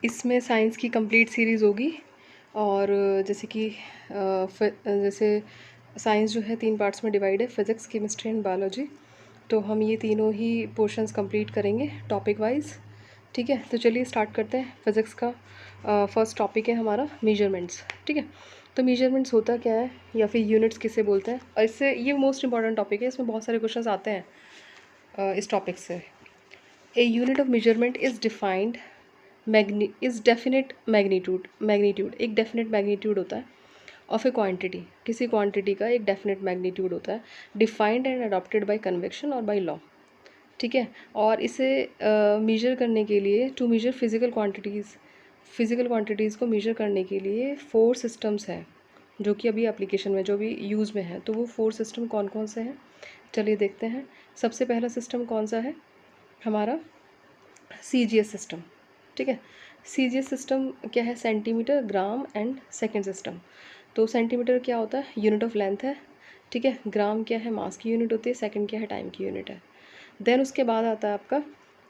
इसमें साइंस की complete series होगी। और जैसे कि जैसे साइंस जो है 3 पार्ट्स में डिवाइड है, फिज़िक्स, केमिस्ट्री एंड बायोलॉजी। तो हम ये तीनों ही पोर्शंस कंप्लीट करेंगे टॉपिक वाइज। ठीक है, तो चलिए स्टार्ट करते हैं। फिज़िक्स का फर्स्ट टॉपिक है हमारा मेजरमेंट्स। ठीक है, तो मेजरमेंट्स होता क्या है या फिर यूनिट्स किसे बोलते हैं, और इससे ये मोस्ट इंपॉर्टेंट टॉपिक है, इसमें बहुत सारे क्वेश्चंस आते हैं इस टॉपिक से। A unit of measurement is defined is definite magnitude एक डेफिनेट मैग्नीट्यूड होता है ऑफ ए क्वांटिटी, किसी क्वांटिटी का एक डेफिनेट मैग्नीट्यूड होता है, defined and adopted by convection और बाय लॉ। ठीक है, और इसे मेजर करने के लिए, टू मेजर फिज़िकल क्वांटिटीज़ को मेजर करने के लिए 4 सिस्टम्स हैं जो कि अभी एप्लीकेशन में, जो भी यूज़ में है। तो वो 4 सिस्टम कौन कौन से हैं, चलिए देखते हैं। सबसे पहला सिस्टम कौन सा है हमारा, CGS सिस्टम। ठीक है, CGS सिस्टम क्या है, centimetre, gram and second system. तो सेंटीमीटर क्या होता है, यूनिट ऑफ लेंथ है। ठीक है, ग्राम क्या है, मास की यूनिट होती है, सेकेंड क्या है, टाइम की यूनिट है। देन उसके बाद आता है आपका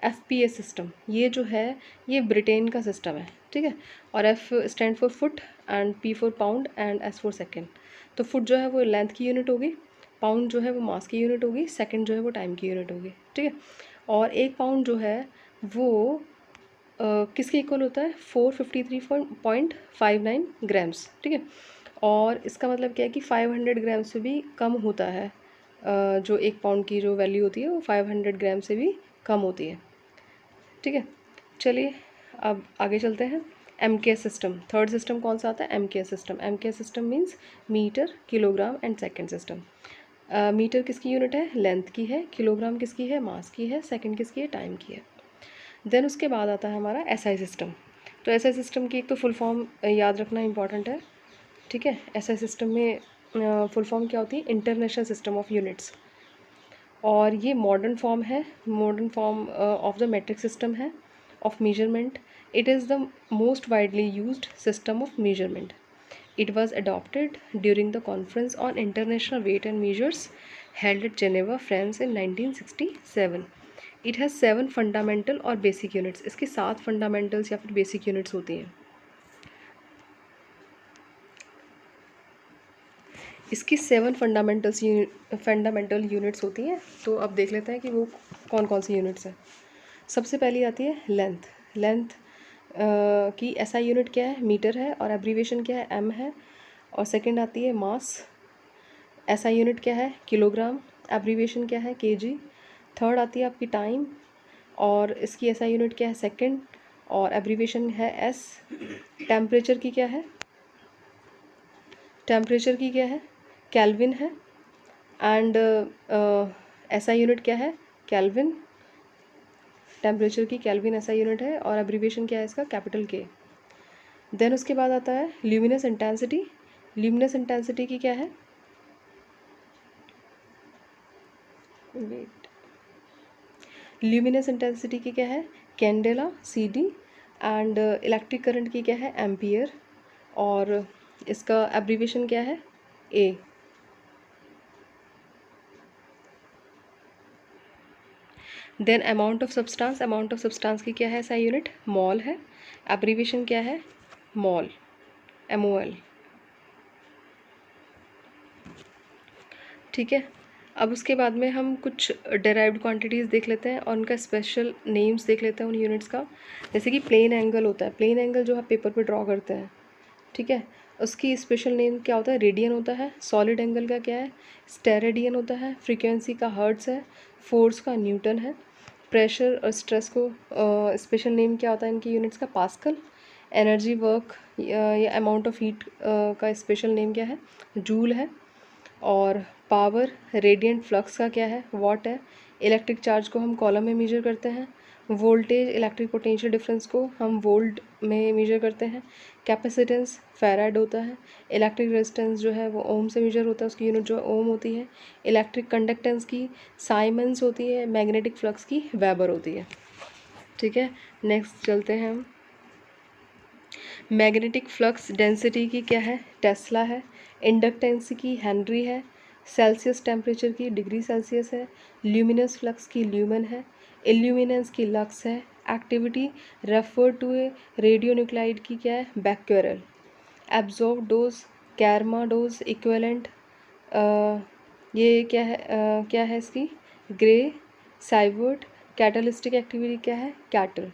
FPS सिस्टम। ये जो है ये ब्रिटेन का सिस्टम है। ठीक है, और F stand for foot and P for pound and S for second. तो फुट जो है वो लेंथ की यूनिट होगी, पाउंड जो है वो मास की यूनिट होगी, सेकेंड जो है वो टाइम की यूनिट होगी। ठीक है, और एक पाउंड जो है वो किसके इक्वल होता है, 453.59 ग्राम्स। ठीक है, और इसका मतलब क्या है कि 500 ग्राम से भी कम होता है। जो एक पाउंड की जो वैल्यू होती है वो 500 ग्राम से भी कम होती है। ठीक है, चलिए अब आगे चलते हैं। MKS सिस्टम, थर्ड सिस्टम कौन सा आता है, MKS system. MKS system means meter, kilogram and second system. Meter किसकी यूनिट है, लेंथ की है, किलोग्राम किसकी है, मास की है, सेकेंड किसकी है, टाइम की है। देन उसके बाद आता है हमारा SI सिस्टम। तो SI सिस्टम की एक तो फुल फॉर्म याद रखना इंपॉर्टेंट है। ठीक है, SI सिस्टम में फुल फॉर्म क्या होती है, इंटरनेशनल सिस्टम ऑफ यूनिट्स। और ये मॉडर्न फॉर्म है, modern form of the metric system है of measurement. It is the most widely used system of measurement. It was adopted during the Conference on International Weight and Measures held at Geneva, France in 1967. It has 7 fundamental और basic units. इसकी 7 fundamentals या फिर basic units होती हैं। इसकी 7 fundamental units होती हैं। तो अब देख लेते हैं कि वो कौन कौन सी यूनिट्स हैं। सबसे पहली आती है लेंथ। लेंथ की SI यूनिट क्या है, मीटर है, और एब्रीवेशन क्या है, M है। और सेकंड आती है मास। SI यूनिट क्या है, किलोग्राम, एब्रीवेशन क्या है, kg। थर्ड आती है आपकी टाइम, और इसकी SI यूनिट क्या है, सेकंड, और एब्रीवेशन है S। टेम्परेचर की क्या है, टेम्परेचर की क्या है, केल्विन है। एंड SI यूनिट क्या है, केल्विन। टेम्परेचर की केल्विन SI यूनिट है, और एब्रीवेशन क्या है इसका, कैपिटल K। देन उसके बाद आता है ल्यूमिनस इंटेंसिटी। ल्यूमिनस इंटेंसिटी की क्या है, वेट, ल्यूमिनस इंटेंसिटी की क्या है, candela, CD। And electric current की क्या है, एम्पियर, और इसका एब्रीवेशन क्या है, A। Then amount of substance की क्या है, SI यूनिट मॉल है, एब्रीवेशन क्या है, मॉल, MOL। ठीक है, अब उसके बाद में हम कुछ डेराइव्ड क्वांटिटीज़ देख लेते हैं और उनका स्पेशल नेम्स देख लेते हैं उन यूनिट्स का। जैसे कि प्लेन एंगल होता है, प्लेन एंगल जो आप पेपर पे ड्रॉ करते हैं। ठीक है, उसकी स्पेशल नेम क्या होता है, रेडियन होता है। सॉलिड एंगल का क्या है, स्टेरेडियन होता है। फ्रीक्वेंसी का हर्ट्स है, फोर्स का न्यूटन है। प्रेशर और स्ट्रेस को स्पेशल नेम क्या होता है इनकी यूनिट्स का, पास्कल। एनर्जी वर्क या अमाउंट ऑफ हीट का स्पेशल नेम क्या है, जूल है। और पावर, रेडिएंट फ्लक्स का क्या है, वॉट है। इलेक्ट्रिक चार्ज को हम कॉलम में मेजर करते हैं। वोल्टेज, इलेक्ट्रिक पोटेंशियल डिफरेंस को हम वोल्ट में मेजर करते हैं। कैपेसिटेंस फैराड होता है। इलेक्ट्रिक रेजिस्टेंस जो है वो ओम से मेजर होता है, उसकी यूनिट जो ओम होती है। इलेक्ट्रिक कंडक्टेंस की साइमन्स होती है। मैग्नेटिक फ्लक्स की वेबर होती है। ठीक है, नेक्स्ट चलते हैं हम। मैग्नेटिक फ्लक्स डेंसिटी की क्या है, टेस्ला है। इंडक्टेंस की हेनरी है। सेल्सियस टेम्परेचर की डिग्री सेल्सियस है। ल्यूमिनस फ्लक्स की ल्यूमन है। इल्यूमिनेंस की लक्स है। Activity refer to a radio nuclide की क्या है, becquerel. Absorb dose, kerma dose equivalent, ये क्या है इसकी, ग्रे, साइवर्ट। कैटलिस्टिक एक्टिविटी क्या है, katal.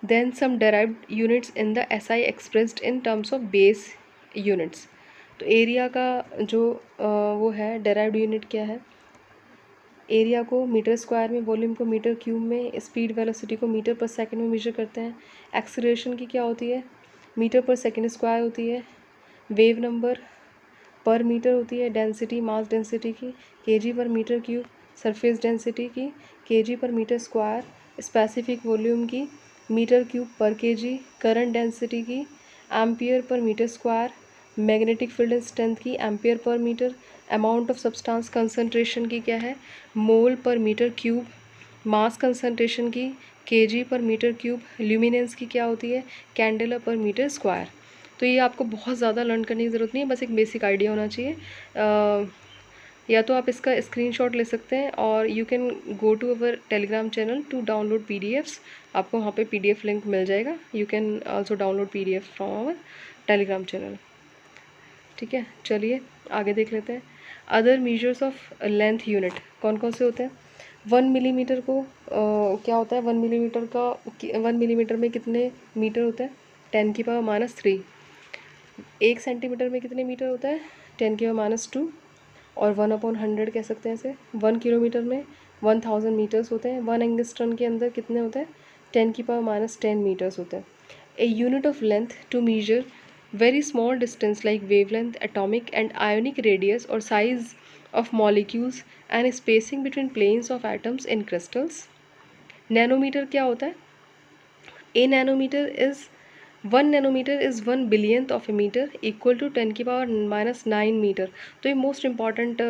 Then some derived units in the SI expressed in terms of base units. तो एरिया का जो वो है डेराइव्ड यूनिट क्या है, एरिया को मीटर स्क्वायर में, वॉल्यूम को मीटर क्यूब में, स्पीड वेलोसिटी को मीटर पर सेकंड में मेजर करते हैं। एक्सीलरेशन की क्या होती है, मीटर पर सेकंड स्क्वायर होती है। वेव नंबर पर मीटर होती है। डेंसिटी, मास डेंसिटी की केजी पर मीटर क्यूब। सरफेस डेंसिटी की केजी पर मीटर स्क्वायर। स्पेसिफिक वॉल्यूम की मीटर क्यूब पर केजी। करंट डेंसिटी की एम्पियर पर metre square. Magnetic field strength की एम्पियर पर meter. Amount of substance concentration की क्या है, मोल पर मीटर क्यूब। मास कंसंट्रेशन की केजी पर मीटर क्यूब। ल्यूमिनेंस की क्या होती है, कैंडेला पर मीटर स्क्वायर। तो ये आपको बहुत ज़्यादा लर्न करने की ज़रूरत नहीं है, बस एक बेसिक आइडिया होना चाहिए। या तो आप इसका स्क्रीनशॉट ले सकते हैं और you can go to our Telegram channel to download PDFs। आपको वहाँ पे PDF लिंक मिल जाएगा। You can also download PDF from our Telegram channel. ठीक है, चलिए आगे देख लेते हैं। Other measures of length unit कौन कौन से होते हैं। 1 मिलीमीटर को क्या होता है, 1 मिलीमीटर का 1 मिलीमीटर में कितने मीटर होते हैं, 10⁻³ 1 सेंटीमीटर में कितने मीटर होता है, 10⁻²। और 1/100 कह सकते हैं इसे। 1 किलोमीटर में 1000 मीटर्स होते हैं। 1 एंगस्ट्रम के अंदर कितने होते हैं, 10⁻10 मीटर्स होते हैं। A unit of length to measure very small distance like wavelength, atomic and ionic radius or size of molecules and spacing between planes of atoms in crystals. Nanometre क्या होता है, a nanometre is 1 nanometre is 1 billionth of a metre equal to 10⁻⁹ metre. तो ये most important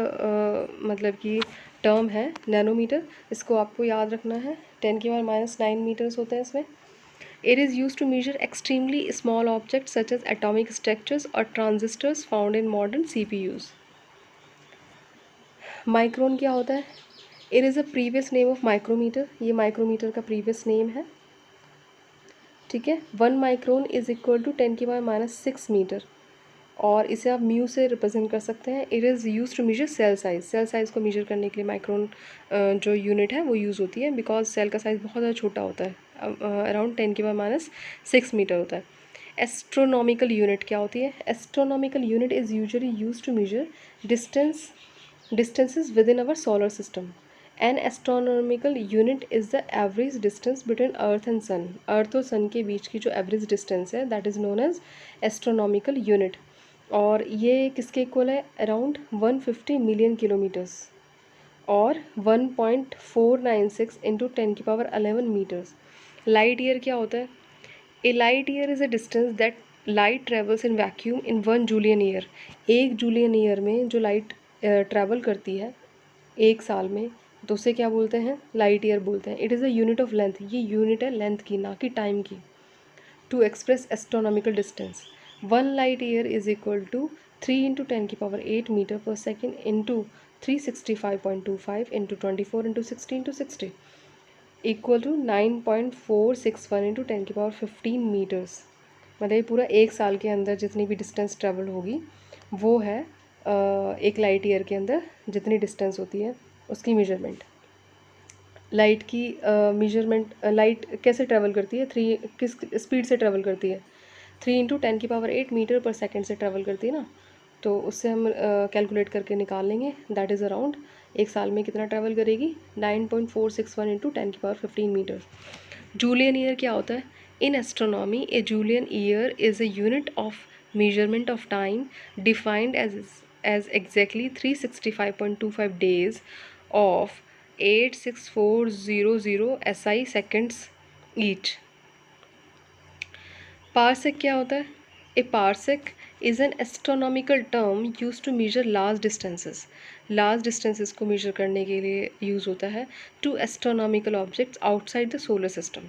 मतलब कि term है nanometre, इसको आपको याद रखना है। 10⁻⁹ मीटर्स होते हैं इसमें। It is used to measure extremely small objects such as atomic structures or transistors found in modern CPUs. Micron क्या होता है, It is a previous name of micrometer। ये माइक्रोमीटर का previous name है। ठीक है, 1 micron is equal to 10⁻⁶ meter और इसे आप म्यू से रिप्रेजेंट कर सकते हैं। It is use to measure cell size. Cell size को मेजर करने के लिए माइक्रोन जो यूनिट है वो यूज़ होती है, बिकॉज सेल का साइज़ बहुत ज़्यादा छोटा होता है, अराउंड 10⁻⁶ मीटर होता है। एस्ट्रोनॉमिकल यूनिट क्या होती है, astronomical unit is usually use to measure distances within our solar system. An astronomical unit is the average distance between Earth and Sun. Earth और Sun के बीच की जो average distance है that is known as astronomical unit। और ये किसके equal है, around 150 million kilometres और 1.496 इंटू 10⁻11 मीटर्स। लाइट ईयर क्या होता है, a light year is a distance that light travels in vacuum in 1 Julian year. 1 Julian year में जो लाइट ट्रैवल करती है 1 साल में, तो उसे क्या बोलते हैं, लाइट ईयर बोलते हैं। It is a unit of length, ये यूनिट है लेंथ की, ना कि टाइम की। To express astronomical distance 1 light year is equal to 3 into 10⁸ metre per second into 365.25 into 24 into 60 into 60 equal to 9.461 into 10⁻15 metres. मतलब ये पूरा 1 साल के अंदर जितनी भी डिस्टेंस ट्रेवल होगी वो है एक लाइट ईयर के अंदर जितनी डिस्टेंस होती है उसकी मेजरमेंट। लाइट की मेजरमेंट, लाइट कैसे ट्रैवल करती है, किस स्पीड से ट्रैवल करती है, 3 इंटू 10⁸ मीटर पर सेकेंड से ट्रैवल करती है ना, तो उससे हम कैलकुलेट करके निकाल लेंगे। दैट इज़ अराउंड 1 साल में कितना ट्रैवल करेगी, 9.461 इंटू 10⁻15 मीटर। जूलियन ईयर क्या होता है, in astronomy a Julian year is a unit of measurement of time defined as exactly 365.25 days of 86400 SI seconds each। Parsec क्या होता है, a parsec is an astronomical term use to measure large distances. Large distances को major करने के लिए use होता है to astronomical objects outside the solar system.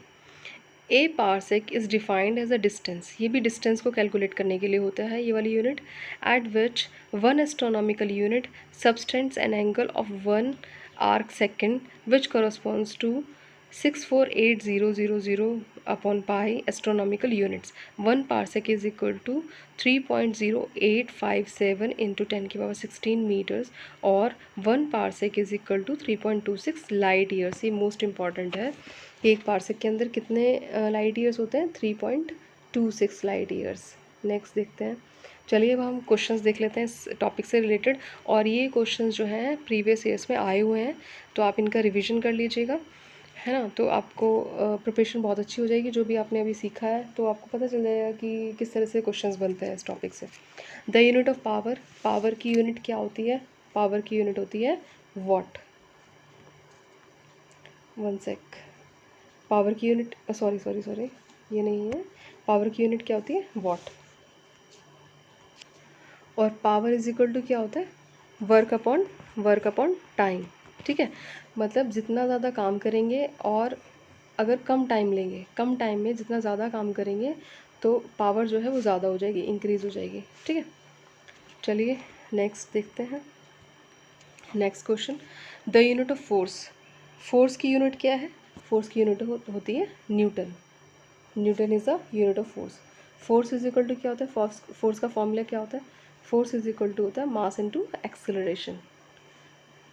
A parsec is defined as a distance, ये भी डिस्टेंस को कैलकुलेट करने के लिए होता है ये वाली unit, eight which 1 astronomical unit subtends an angle of 1 arc second, which corresponds to 648,000 upon pi astronomical units. 1 parsec is equal to 3.0857 into 10 की पावर 16 meters, और 1 parsec is equal to 3.26 light years. ये most important है कि एक parsec के अंदर कितने light years होते हैं, 3.26 लाइट ईयर्स. नेक्स्ट देखते हैं. चलिए अब हम क्वेश्चंस देख लेते हैं इस टॉपिक से रिलेटेड, और ये क्वेश्चंस जो हैं प्रीवियस ईयर्स में आए हुए हैं, तो आप इनका रिवीजन कर लीजिएगा, है ना. तो आपको प्रिपरेशन बहुत अच्छी हो जाएगी. जो भी आपने अभी सीखा है तो आपको पता चल जाएगा कि किस तरह से क्वेश्चंस बनते हैं इस टॉपिक से. The unit of power, power की यूनिट क्या होती है? पावर की यूनिट होती है वॉट. One sec. पावर की यूनिट सॉरी ये नहीं है. पावर की यूनिट क्या होती है? वॉट. और पावर इज इक्वल टू क्या होता है? Work upon time. ठीक है, मतलब जितना ज़्यादा काम करेंगे और अगर कम टाइम लेंगे, कम टाइम में जितना ज़्यादा काम करेंगे तो पावर जो है वो ज़्यादा हो जाएगी, इंक्रीज़ हो जाएगी. ठीक है, चलिए नेक्स्ट देखते हैं. Next question. The unit of force. Force की यूनिट क्या है? फोर्स की यूनिट होती है newton. Newton is the unit of force. Force is equal to क्या होता है? फोर्स का फॉर्मूला क्या होता है? फोर्स इज इक्वल टू होता है मास इनटू एक्सेलरेशन.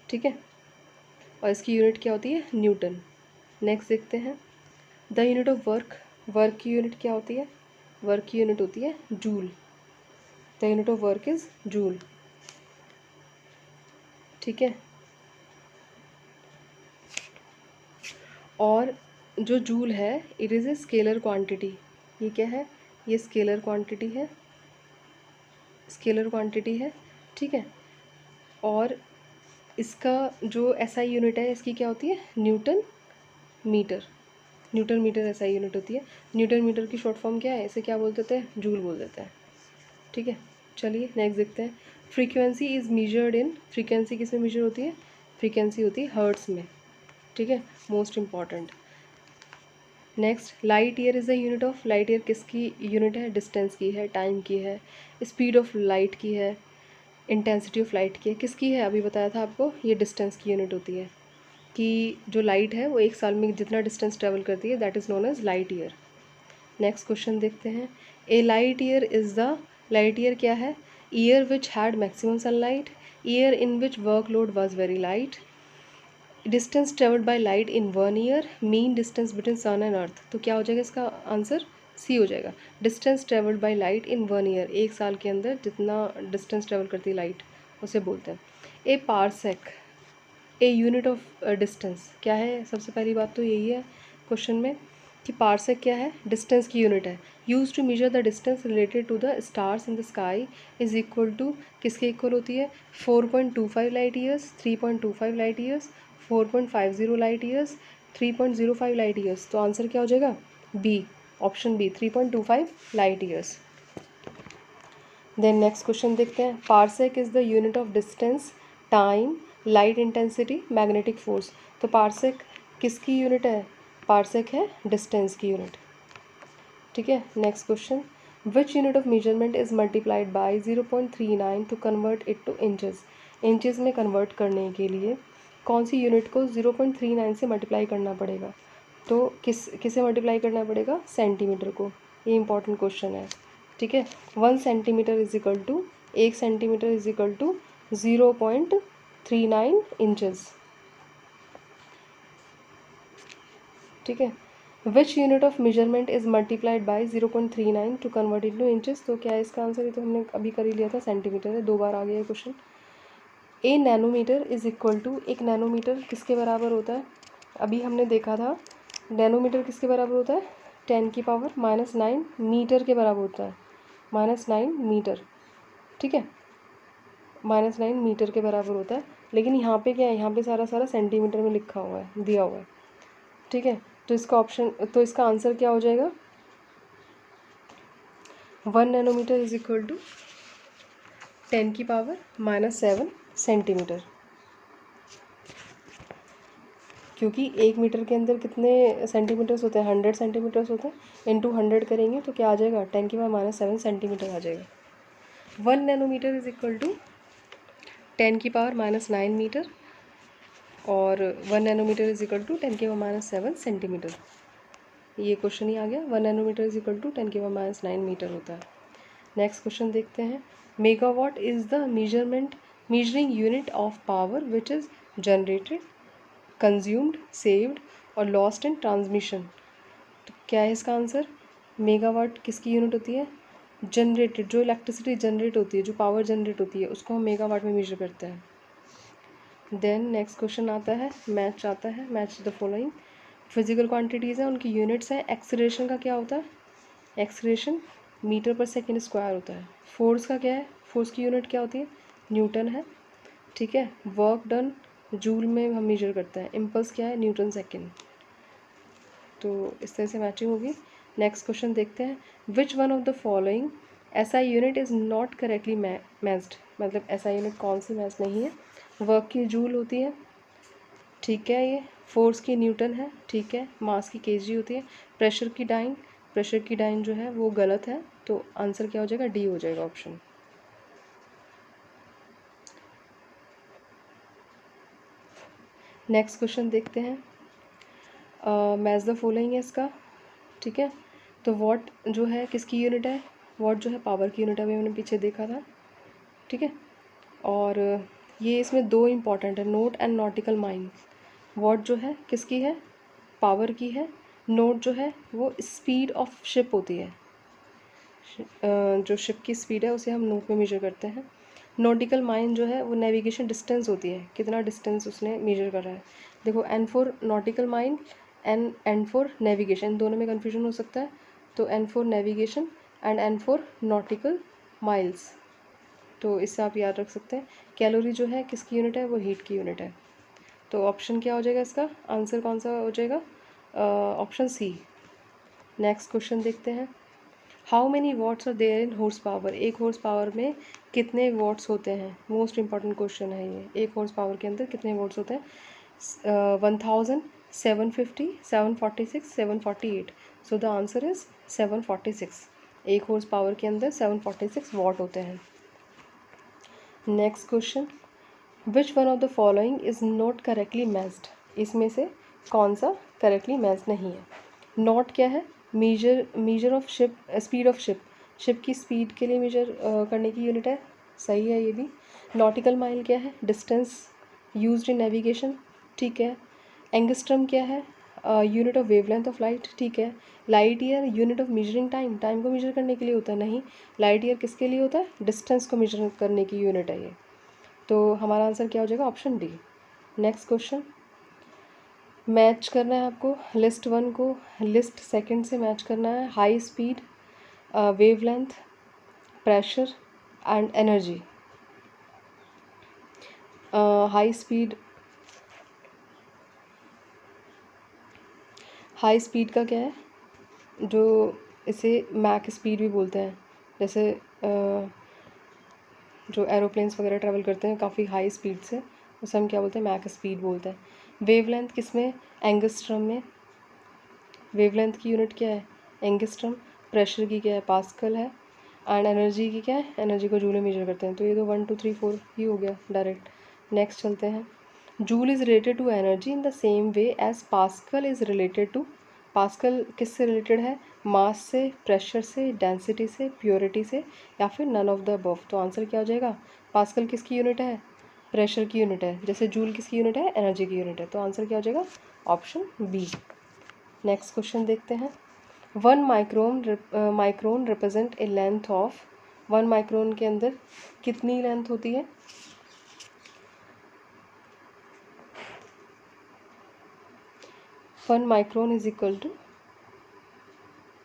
ठीक है, और इसकी यूनिट क्या होती है? न्यूटन. नेक्स्ट देखते हैं. The unit of work. Work की यूनिट क्या होती है? वर्क की यूनिट होती है joule. The unit of work is joule. ठीक है, और जो जूल है it is a scalar quantity. ये क्या है? ये स्केलर क्वांटिटी है, स्केलर क्वांटिटी है. ठीक है, और इसका जो एसआई यूनिट है इसकी क्या होती है? Newton metre. Newton metre SI unit होती है. न्यूटन मीटर की शॉर्ट फॉर्म क्या है? इसे क्या बोल देते हैं? जूल बोल देते हैं. ठीक है, चलिए नेक्स्ट देखते हैं. Frequency is measured in. Frequency किस में मेजर होती है? फ्रीक्वेंसी होती है हर्ट्स में. ठीक है, most important. Next, light year is the unit of. Light year किसकी यूनिट है? डिस्टेंस की है, टाइम की है, स्पीड ऑफ लाइट की है, इंटेंसिटी ऑफ लाइट की है. किसकी है? अभी बताया था आपको, ये डिस्टेंस की यूनिट होती है कि जो लाइट है वो एक साल में जितना डिस्टेंस ट्रेवल करती है that is known as light year. Next question देखते हैं. A light year is the. Light year क्या है? Year which had maximum sunlight, year in which workload was very light, distance travelled by light in 1 year, mean distance between sun and earth. तो क्या हो जाएगा इसका answer? C हो जाएगा. Distance travelled by light in 1 year, एक साल के अंदर जितना डिस्टेंस ट्रेवल करती है लाइट उसे बोलते हैं. A parsec, a unit of distance क्या है? सबसे पहली बात तो यही है क्वेश्चन में कि पारसेक क्या है? डिस्टेंस की यूनिट है. Use to measure the distance related to the stars in the sky is equal to. किसके इक्वल होती है? 4.25 light years, 3.25 light years, 4.50 light years, 3.05 light years. तो आंसर क्या हो जाएगा? B, option B, 3.25 light years. Then next question देखते हैं. Parsec is the unit of distance, time, light intensity, magnetic force. तो पारसेक किसकी यूनिट है? पारसेक है डिस्टेंस की यूनिट. ठीक है, next question. Which unit of measurement is multiplied by 0.39 to convert it to inches. Inches में convert करने के लिए कौन सी यूनिट को 0.39 से मल्टीप्लाई करना पड़ेगा? तो किसे मल्टीप्लाई करना पड़ेगा? सेंटीमीटर को. ये इंपॉर्टेंट क्वेश्चन है. ठीक है, 1 centimetre is equal to, 1 centimetre is equal to 0.39 inches. ठीक है, which unit of measurement is multiplied by 0.39 to convert into inches. तो क्या है इसका आंसर? ये तो हमने अभी कर ही लिया था, सेंटीमीटर है, 2 बार आ गया है question. A nanometre is equal to. एक नैनोमीटर किसके बराबर होता है? अभी हमने देखा था नैनोमीटर किसके बराबर होता है? 10 की पावर -9 मीटर के बराबर होता है. -9 मीटर. ठीक है, -9 मीटर के बराबर होता है. लेकिन यहाँ पे क्या है? यहाँ पे सारा सेंटीमीटर में लिखा हुआ है, दिया हुआ है. ठीक है, तो इसका आंसर क्या हो जाएगा? 1 नैनोमीटर इज इक्वल टू 10 की पावर -7 सेंटीमीटर. क्योंकि 1 मीटर के अंदर कितने सेंटीमीटर्स होते हैं? 100 सेंटीमीटर्स होते हैं. इंटू 100 करेंगे तो क्या आ जाएगा? 10 की पावर -7 सेंटीमीटर आ जाएगा. 1 नैनोमीटर इज इक्वल टू 10 की पावर -9 मीटर. और 1 nanometre is equal to 10⁻⁷ centimetre. ये क्वेश्चन ही आ गया। 1 nanometre is equal to 10⁻⁹ metre होता है। नेक्स्ट क्वेश्चन देखते हैं। Megawatt is the measuring unit of power which is generated, consumed, saved और लॉस्ट इन ट्रांसमिशन। तो क्या है इसका आंसर? मेगावाट किसकी यूनिट होती है? जनरेटेड, जो इलेक्ट्रिसिटी जनरेट होती है, जो पावर जनरेट होती है, उसको हम मेगावाट में मेजर करते हैं। देन नेक्स्ट क्वेश्चन आता है, मैच आता है। Match the following. Physical quantities हैं, उनकी यूनिट्स हैं। एक्सीलरेशन का क्या होता है? Acceleration metre per second square होता है। फोर्स का क्या है? फोर्स की यूनिट क्या होती है? न्यूटन है। ठीक है। वर्क डन जूल में हम मेजर करते हैं। इम्पल्स क्या है? Newton second. तो इस तरह से मैचिंग होगी। नेक्स्ट क्वेश्चन देखते हैं। Which one of the following SI unit is not correctly matched. मतलब SI यूनिट कौन सी मैच नहीं है? वर्क की जूल होती है, ठीक है। ये फोर्स की न्यूटन है, ठीक है। मास की kg होती है। प्रेशर की डाइन जो है वो गलत है। तो आंसर क्या हो जाएगा? डी हो जाएगा ऑप्शन। नेक्स्ट क्वेश्चन देखते हैं। मैच द फॉलोइंग है इसका, ठीक है। तो वॉट जो है किसकी यूनिट है? वॉट जो है पावर की यूनिट है, अभी हमने पीछे देखा था, ठीक है। और ये इसमें दो इम्पॉर्टेंट है, note and nautical mile. What जो है किसकी है? पावर की है। नोट जो है वो स्पीड ऑफ शिप होती है। जो शिप की स्पीड है उसे हम नोट में मेजर करते हैं। नॉटिकल माइल जो है वो नेविगेशन डिस्टेंस होती है, कितना डिस्टेंस उसने मेजर करा है। देखो N for nautical mile, N for navigation, दोनों में कन्फ्यूजन हो सकता है। तो N for navigation and N for nautical miles. तो इससे आप याद रख सकते हैं। कैलोरी जो है किसकी यूनिट है? वो हीट की यूनिट है। तो ऑप्शन क्या हो जाएगा इसका? आंसर कौन सा हो जाएगा? Option C. नेक्स्ट क्वेश्चन देखते हैं। How many watts are there in horsepower. एक हॉर्स पावर में कितने वॉट्स होते हैं? मोस्ट इंपॉर्टेंट क्वेश्चन है ये। एक हॉर्स पावर के अंदर कितने वॉट्स होते हैं? 1000, 750, 746, 748। So the answer is 746। एक हॉर्स पावर के अंदर 746 वॉट होते हैं। Next question. Which one of the following is not correctly matched. इसमें से कौन सा करेक्टली मैच नहीं है? नॉट क्या है? Measure of ship, speed of ship. Ship की स्पीड के लिए मेजर करने की यूनिट है, सही है ये भी। नॉटिकल माइल क्या है? डिस्टेंस यूज्ड इन नेविगेशन, ठीक है। एंगस्ट्रम क्या है? Unit of wavelength of light, ठीक है। Light year unit of measuring time, time को मेजर करने के लिए होता है, नहीं। लाइट ईयर किसके लिए होता है? डिस्टेंस को मेजर करने की यूनिट है ये। तो हमारा आंसर क्या हो जाएगा? Option D. Next question. Match करना है आपको लिस्ट 1 को लिस्ट 2 से मैच करना है। High speed, wavelength, pressure and energy. High speed का क्या है? जो इसे मैक स्पीड भी बोलते हैं, जैसे जो एरोप्लेन्स वगैरह ट्रैवल करते हैं काफ़ी हाई स्पीड से, उसे हम क्या बोलते हैं? मैक स्पीड बोलते हैं। वेवलेंथ किसमें? एंगस्ट्रम में। वेवलेंथ की यूनिट क्या है? एंगस्ट्रम। प्रेशर की क्या है? पास्कल है। एंड एनर्जी की क्या है? एनर्जी को जूल में मेजर करते हैं। तो ये तो 1 2 3 4 ही हो गया डायरेक्ट। नेक्स्ट चलते हैं। Joule is related to energy in the same way as pascal is related to. Pascal किससे रिलेटेड है? मास से, प्रेशर से, डेंसिटी से, प्योरिटी से, या फिर नन ऑफ द अबव। तो आंसर क्या हो जाएगा? पास्कल किसकी यूनिट है? प्रेशर की यूनिट है। जैसे जूल किसकी यूनिट है? एनर्जी की यूनिट है। तो आंसर क्या हो जाएगा? Option B. नेक्स्ट क्वेश्चन देखते हैं। 1 micron represent a length of. 1 micron के अंदर कितनी लेंथ होती है? 1 micron is equal to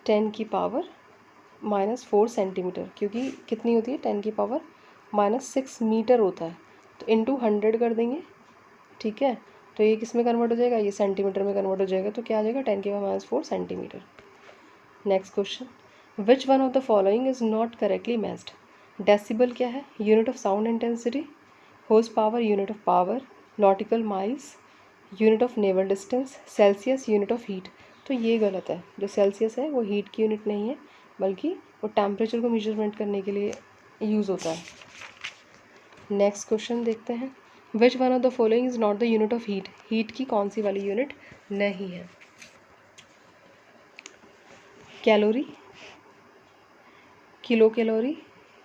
10⁻⁻4 centimetre, क्योंकि कितनी होती है? 10⁻⁻6 मीटर होता है। तो इंटू 100 कर देंगे, ठीक है। तो ये किस में कन्वर्ट हो जाएगा? ये सेंटीमीटर में कन्वर्ट हो जाएगा। तो क्या आ जाएगा? 10⁻⁻4 centimetre. Next question. Which one of the following is not correctly matched. Decibel क्या है? Unit of sound intensity. Horse power unit of power. Nautical miles unit of naval distance. Celsius unit of heat. तो ये गलत है। जो Celsius है वो heat की यूनिट नहीं है, बल्कि वो टेम्परेचर को मेजरमेंट करने के लिए यूज़ होता है। नेक्स्ट क्वेश्चन देखते हैं। Which one of the following is not the unit of heat, heat की कौन सी वाली यूनिट नहीं है? Calorie, kilo calorie,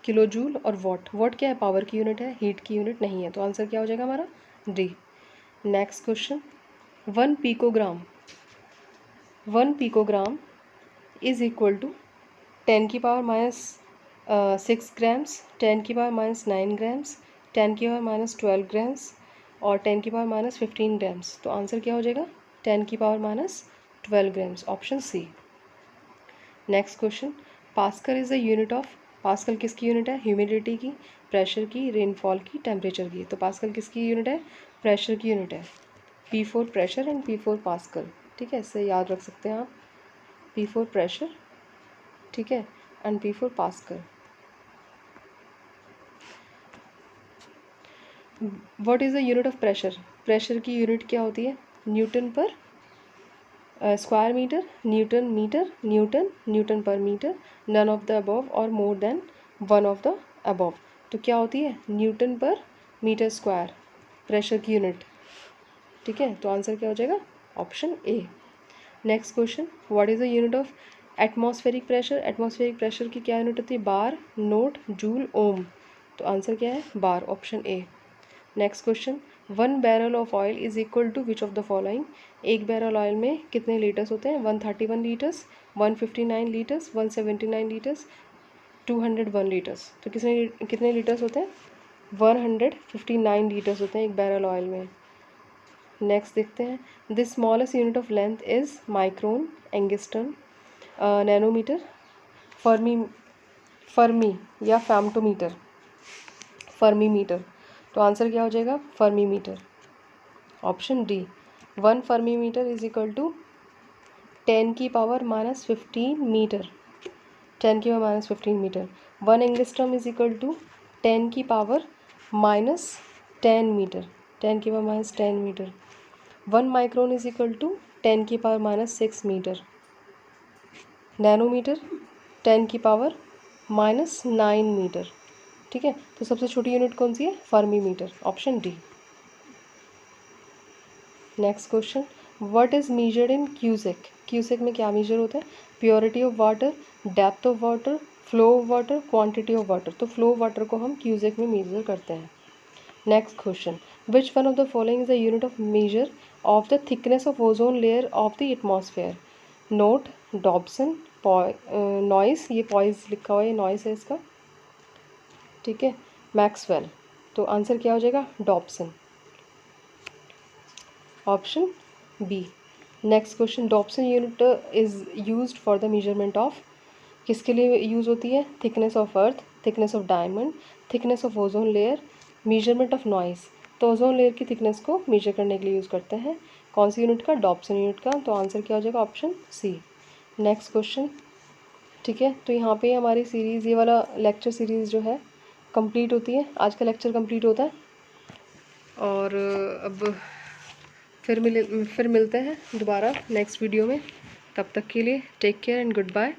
kilo joule और वॉट। वॉट क्या है? पावर की यूनिट है, हीट की यूनिट नहीं है, तो आंसर क्या हो जाएगा हमारा? D. Next question, 1 picogram, 1 picogram is equal to 10⁻⁻6 grams, 10⁻⁻9 grams, 10⁻⁻12 grams और 10⁻⁻15 ग्राम्स। तो आंसर क्या हो जाएगा? 10⁻12 grams, option C. Next question, pascal is the unit of, pascal किसकी यूनिट है? ह्यूमिडिटी की, प्रेशर की, रेनफॉल की, टेम्परेचर की। तो पास्कल किसकी यूनिट है? प्रेशर की यूनिट है। P4 pressure and P4 pascal, ठीक है, इससे याद रख सकते हैं आप। P4 प्रेशर, ठीक है, and P4 pascal. What is the unit of pressure? Pressure की यूनिट क्या होती है? Newton per square metre, newton metre, newton, newton per metre, none of the above और more than one of the above. तो क्या होती है? Newton per metre square pressure की यूनिट, ठीक है, तो आंसर क्या हो जाएगा? Option A. Next question, what is the unit of atmospheric pressure? Atmospheric pressure की क्या यूनिट होती है? Bar, note, joule, ohm. तो आंसर क्या है? Bar, option A. Next question, 1 barrel of oil is equal to which of the following? 1 barrel oil में कितने litres होते हैं? 131 लीटर्स, 159 लीटर्स, 179 लीटर्स, 201 लीटर्स। तो कितने लीटर्स होते हैं? 159 लीटर्स होते हैं 1 बैरल ऑयल में। नेक्स्ट देखते हैं, the smallest unit of length is micron, angstrom, nanometre, fermi, fermi या फैम्टोमीटर, फर्मी मीटर। तो आंसर क्या हो जाएगा? Fermi metre, option D. 1 fermi metre is equal to 10⁻⁻15 metre, 10⁻⁻15 metre. 1 angstrom is equal to 10⁻⁻10 metre, 10⁻⁻10 metre. 1 micron is equal to 10⁻⁻6 metre. Nanometre 10⁻⁻9 metre, ठीक है। तो सबसे छोटी यूनिट कौन सी है? Fermi metre, option D. Next question, what is measured in cusec? Cusec में क्या मेजर होता है? Purity of water, depth of water, flow of water, quantity of water. तो फ्लो ऑफ वाटर को हम क्यूसेक में मेजर करते हैं। Next question, which one of the following is the unit of measure of the thickness of ozone layer of the atmosphere? Note, Dobson, noise, ये poised लिखा हुआ है, नॉइस है इसका, ठीक है, मैक्सवेल। तो आंसर क्या हो जाएगा? Dobson, option B. Next question, Dobson unit is used for the measurement of, किसके लिए यूज़ होती है? Thickness of earth, thickness of diamond, thickness of ozone layer, measurement of noise. तो ओजोन लेयर की थिकनेस को मेजर करने के लिए यूज़ करते हैं। कौन सी यूनिट का? डॉब्सन यूनिट का। तो आंसर क्या हो जाएगा? Option C. नेक्स्ट क्वेश्चन, ठीक है, तो यहाँ पे हमारी सीरीज़, ये वाला लेक्चर सीरीज़ जो है कंप्लीट होती है, आज का लेक्चर कंप्लीट होता है। और अब फिर मिलते हैं दोबारा नेक्स्ट वीडियो में। तब तक के लिए take care and goodbye,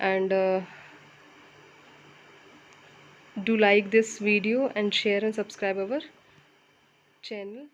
and do like this video and share and subscribe our channel.